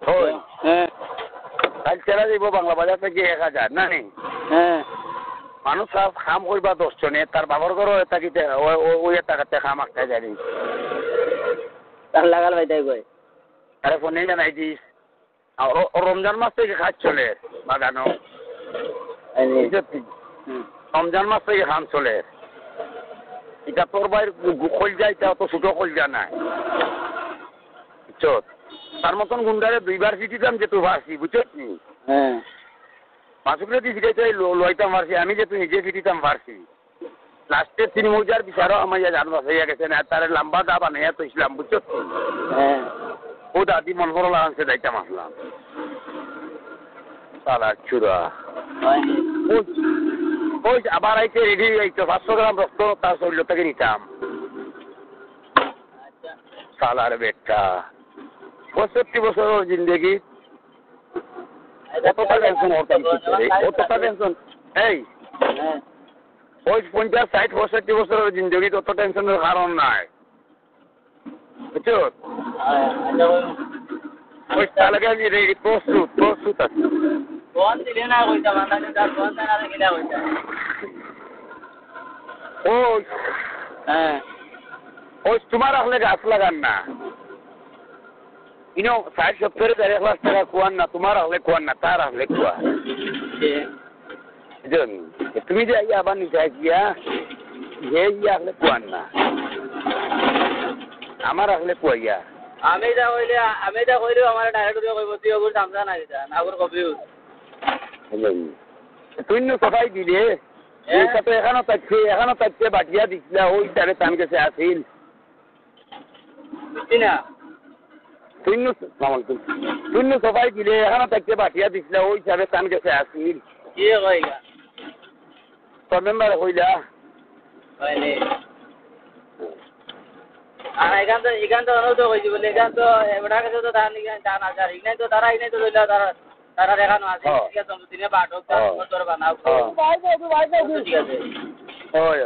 ওই হ্যাঁ কাল ছেড়া যাইব বাংলা বাজার থেকে 1000 না নি হ্যাঁ মানুষ সব খাম করবা 10 জনে তার বাবার ঘরও এটা কি ওই টাকাতে খাম একটা জানি তার লাগাল ভাইটাই কই আরে ফোনে জানাই দিস রমজান মাস থেকে কাজ চলে বাগানো রমজান মাস থেকে খাম চলে এটা তোর বাইর কলজা এটা অত ছোট কলজা নাই বুঝছো তার মতন গুন্ডারে 2 বার ফিটিতাম যে তুই ভাসি বুঝছো নি হ্যাঁ মাসুকরে দিয়ে ফিটাইতে লইতাম পারছি আমি যে তুই নিজে ফিটিতাম পারছি লাস্টে 3 মৌজার বিচারও আমার জানবা হয়ে গেছে না তার লম্বা দা বানাইয়া তো ইসলাম বুঝছো হ্যাঁ ও দাদি মন বড় লাগানছে দাইতাম আসলাম সালা চুরা ওই আবার আইতে রেডি আইতো 500 গ্রাম রক্ত তার শরীর থেকে নিতাম সালার বেটা 65 বছরের জিন্দগি কতটা টেনশন হতাম কতটা টেনশন এই ওই 50-60-65 বছরের জিন্দগি তত টেনশনের কারণ নাই বুঝছো ওই তালাকে আমি রেডি প্রস্তুত আছি ফোন দিলে না কইতা বান্দা তার ফোন না গেলা কইতা ওই হ্যাঁ ওই তোমার আসলে গাছ লাগান না ইনো 60-70 1 লাখ টাকা কুয়ান না তোমার আসলে কুয়ান না তার আসলে কুয়া বুঝলেন তুমি যে আবার নিচে গিয়া যে আসলে কুয়ান না আমার আসলে কুয়াইয়া আমি যা কইলে আমার ডাইরেক্ট কইব তুই ওগুলো সামজা না দিতা না ওগুলো কবি তুই সবাই দিলে এইটা তো এখনো থাকছে বাটিয়া দিছিলা ওই তারে তান গেছে আসিল বুঝছি না তুই সবাই দিলে এখনো থাকছে বাটিয়া দিছিলা ওই হিসাবে তান গেছে আসিল কি কইগা তোর মেম্বার কইলা হয়নি আর এখান তো অনুরোধ কইছি বলে এখান তো এবড়া কাছে তো দান আছে আর ইগনাই তো লইলা তারা দেখানো আছে ঠিক আছে তুমি বাটো তোর বানাও ঠিক আছে ওই